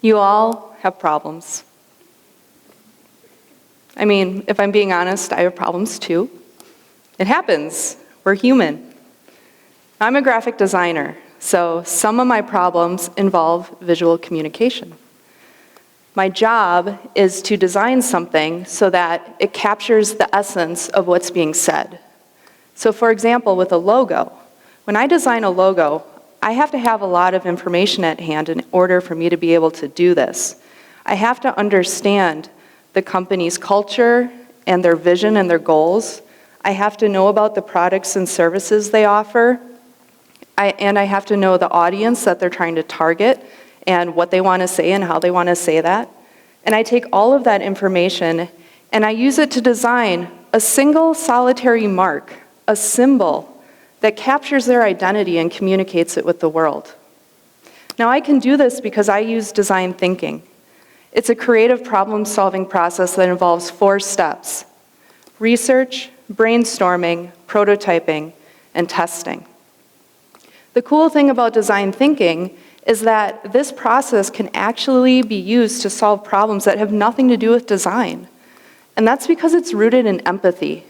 You all have problems. I mean, if I'm being honest, I have problems too. It happens. We're human. I'm a graphic designer, so some of my problems involve visual communication. My job is to design something so that it captures the essence of what's being said. So for example, with a logo, when I design a logo, I have to have a lot of information at hand in order for me to be able to do this. I have to understand the company's culture and their vision and their goals. I have to know about the products and services they offer. And I have to know the audience that they're trying to target and what they want to say and how they want to say that. And I take all of that information and I use it to design a single solitary mark, a symbol that captures their identity and communicates it with the world. Now I can do this because I use design thinking. It's a creative problem-solving process that involves 4 steps: research, brainstorming, prototyping, and testing. The cool thing about design thinking is that this process can actually be used to solve problems that have nothing to do with design. And that's because it's rooted in empathy.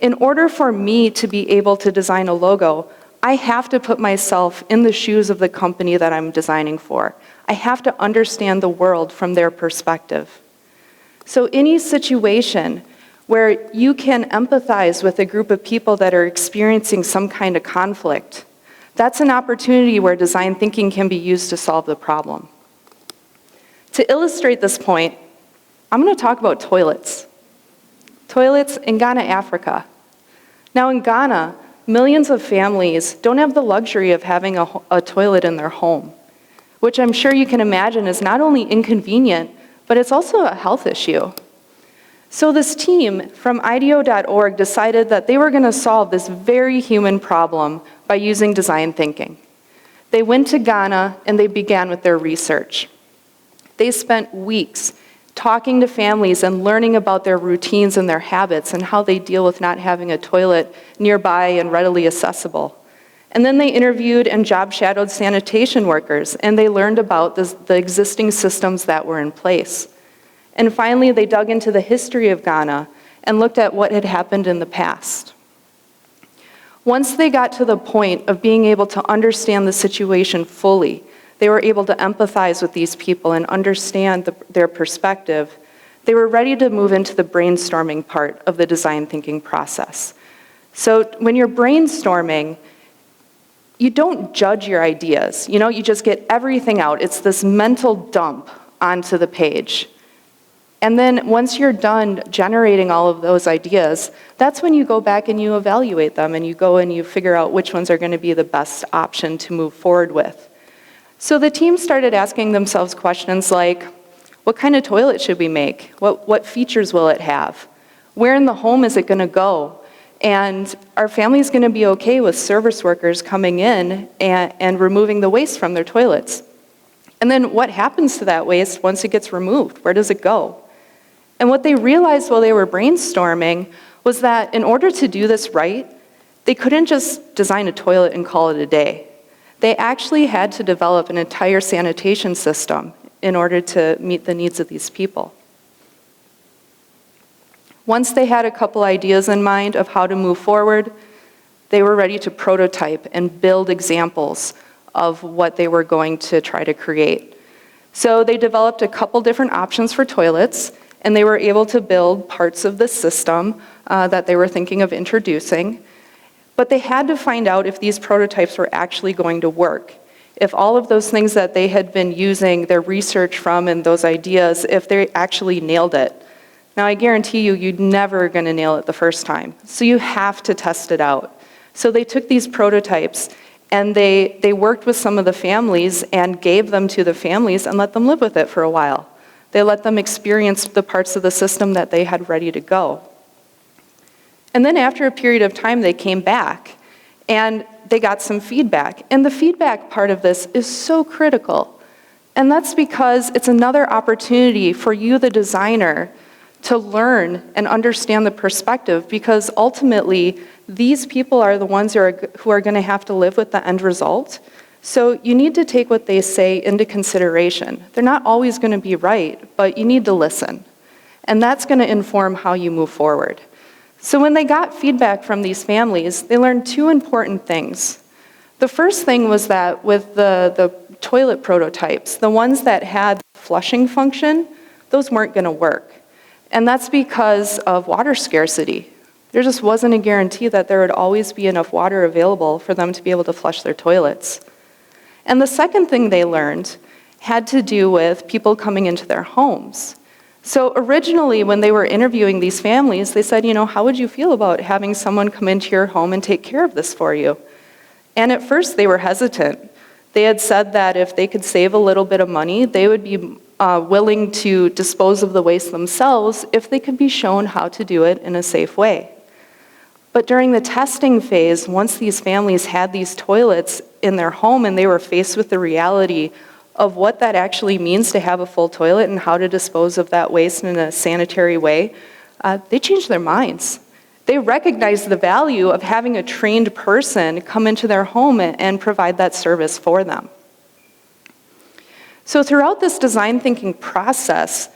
In order for me to be able to design a logo, I have to put myself in the shoes of the company that I'm designing for. I have to understand the world from their perspective. So any situation where you can empathize with a group of people that are experiencing some kind of conflict, that's an opportunity where design thinking can be used to solve the problem. To illustrate this point, I'm going to talk about toilets. Toilets in Ghana, Africa. Now in Ghana, millions of families don't have the luxury of having a toilet in their home, which I'm sure you can imagine is not only inconvenient, but it's also a health issue. So this team from IDEO.org decided that they were going to solve this very human problem by using design thinking. They went to Ghana and they began with their research. They spent weeks talking to families and learning about their routines and their habits and how they deal with not having a toilet nearby and readily accessible. And then they interviewed and job shadowed sanitation workers, and they learned about the existing systems that were in place. And finally, they dug into the history of Ghana and looked at what had happened in the past. Once they got to the point of being able to understand the situation fully, they were able to empathize with these people and understand their perspective. They were ready to move into the brainstorming part of the design thinking process. So when you're brainstorming, you don't judge your ideas. You just get everything out. It's this mental dump onto the page. And then once you're done generating all of those ideas, that's when you go back and you evaluate them and you go and you figure out which ones are going to be the best option to move forward with. So the team started asking themselves questions like, what kind of toilet should we make? What features will it have? Where in the home is it going to go? And are families going to be okay with service workers coming in and removing the waste from their toilets? And then what happens to that waste once it gets removed? Where does it go? And what they realized while they were brainstorming was that in order to do this right, they couldn't just design a toilet and call it a day. They actually had to develop an entire sanitation system in order to meet the needs of these people. Once they had a couple ideas in mind of how to move forward, they were ready to prototype and build examples of what they were going to try to create. So they developed a couple different options for toilets, and they were able to build parts of the system that they were thinking of introducing. But they had to find out if these prototypes were actually going to work. If all of those things that they had been using their research from and those ideas, if they actually nailed it. Now I guarantee you, you're never going to nail it the first time. So you have to test it out. So they took these prototypes and they worked with some of the families and gave them to the families and let them live with it for a while. They let them experience the parts of the system that they had ready to go. And then after a period of time, they came back and they got some feedback. And the feedback part of this is so critical. And that's because it's another opportunity for you, the designer, to learn and understand the perspective, because ultimately, these people are the ones who are going to have to live with the end result. So you need to take what they say into consideration. They're not always going to be right, but you need to listen. And that's going to inform how you move forward. So when they got feedback from these families, they learned two important things. The first thing was that with the toilet prototypes, the ones that had flushing function, those weren't going to work. And that's because of water scarcity. There just wasn't a guarantee that there would always be enough water available for them to be able to flush their toilets. And the second thing they learned had to do with people coming into their homes. So originally, when they were interviewing these families, they said, how would you feel about having someone come into your home and take care of this for you? And at first, they were hesitant. They had said that if they could save a little bit of money, they would be willing to dispose of the waste themselves if they could be shown how to do it in a safe way. But during the testing phase, once these families had these toilets in their home and they were faced with the reality of what that actually means to have a full toilet and how to dispose of that waste in a sanitary way, they changed their minds. They recognized the value of having a trained person come into their home and provide that service for them. So throughout this design thinking process,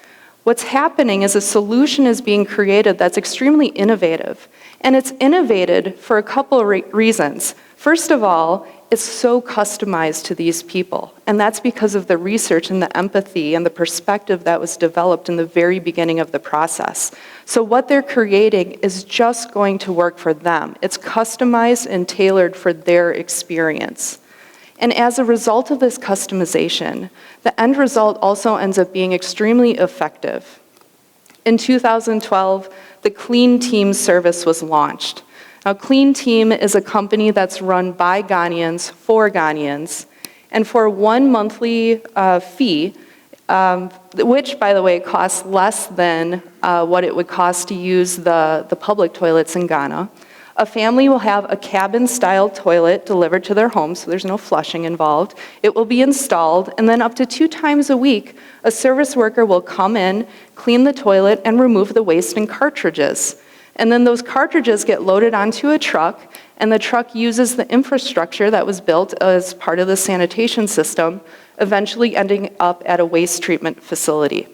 what's happening is a solution is being created that's extremely innovative. And it's innovated for a couple of reasons. First of all, it's so customized to these people. And that's because of the research and the empathy and the perspective that was developed in the very beginning of the process. So what they're creating is just going to work for them. It's customized and tailored for their experience. And as a result of this customization, the end result also ends up being extremely effective. In 2012, the Clean Team service was launched. Now, Clean Team is a company that's run by Ghanaians for Ghanaians, and for one monthly fee, which, by the way, costs less than what it would cost to use the public toilets in Ghana, a family will have a cabin-style toilet delivered to their home, so there's no flushing involved. It will be installed, and then up to 2 times a week, a service worker will come in, clean the toilet, and remove the waste and cartridges. And then those cartridges get loaded onto a truck, and the truck uses the infrastructure that was built as part of the sanitation system, eventually ending up at a waste treatment facility.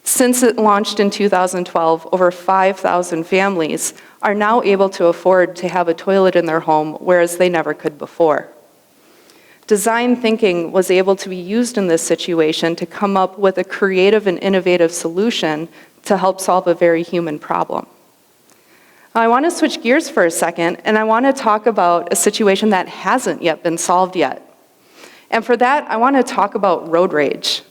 Since it launched in 2012, over 5,000 families are now able to afford to have a toilet in their home, whereas they never could before. Design thinking was able to be used in this situation to come up with a creative and innovative solution to help solve a very human problem. Now, I want to switch gears for a second, and I want to talk about a situation that hasn't yet been solved yet. And for that, I want to talk about road rage.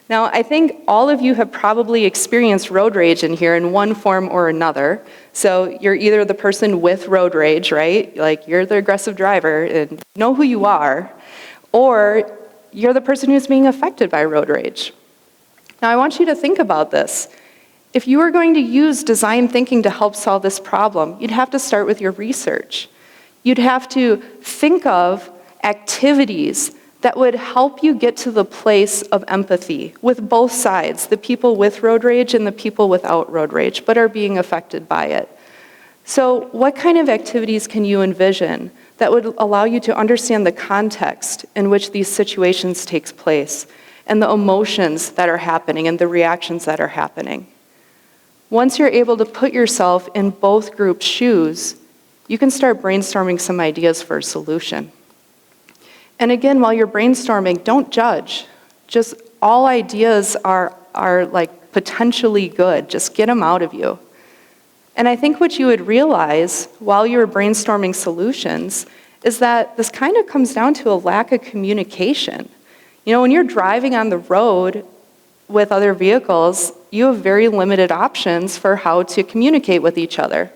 Now, I think all of you have probably experienced road rage in here in one form or another. So you're either the person with road rage, right? Like you're the aggressive driver and you know who you are, or you're the person who's being affected by road rage. Now, I want you to think about this. If you were going to use design thinking to help solve this problem, you'd have to start with your research. You'd have to think of activities that would help you get to the place of empathy with both sides, the people with road rage and the people without road rage, but are being affected by it. So what kind of activities can you envision that would allow you to understand the context in which these situations take place and the emotions that are happening and the reactions that are happening? Once you're able to put yourself in both groups' shoes, you can start brainstorming some ideas for a solution. And again, while you're brainstorming, don't judge. Just all ideas are like potentially good. Just get them out of you. And I think what you would realize while you're brainstorming solutions is that this kind of comes down to a lack of communication. You know, when you're driving on the road with other vehicles, you have very limited options for how to communicate with each other.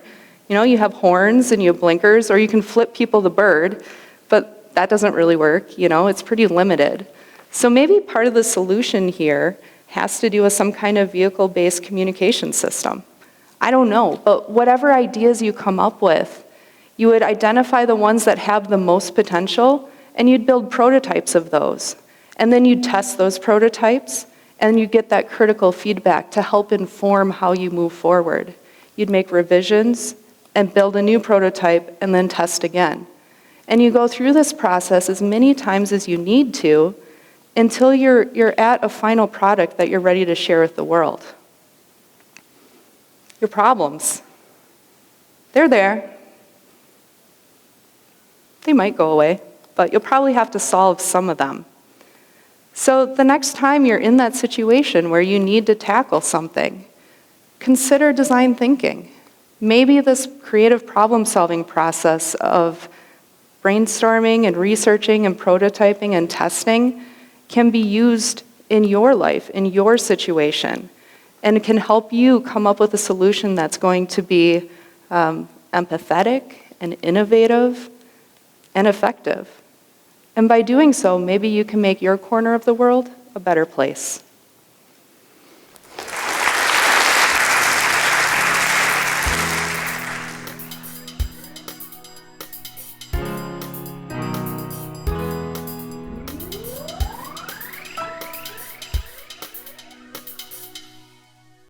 You know, you have horns and you have blinkers, or you can flip people the bird, but that doesn't really work, you know, it's pretty limited. So maybe part of the solution here has to do with some kind of vehicle-based communication system. I don't know, but whatever ideas you come up with, you would identify the ones that have the most potential, and you'd build prototypes of those. And then you'd test those prototypes, and you get that critical feedback to help inform how you move forward. You'd make revisions and build a new prototype and then test again. And you go through this process as many times as you need to until you're at a final product that you're ready to share with the world. Your problems, they're there. They might go away, but you'll probably have to solve some of them. So the next time you're in that situation where you need to tackle something, consider design thinking. Maybe this creative problem-solving process of brainstorming and researching and prototyping and testing can be used in your life, in your situation, and can help you come up with a solution that's going to be empathetic and innovative and effective. And by doing so, maybe you can make your corner of the world a better place.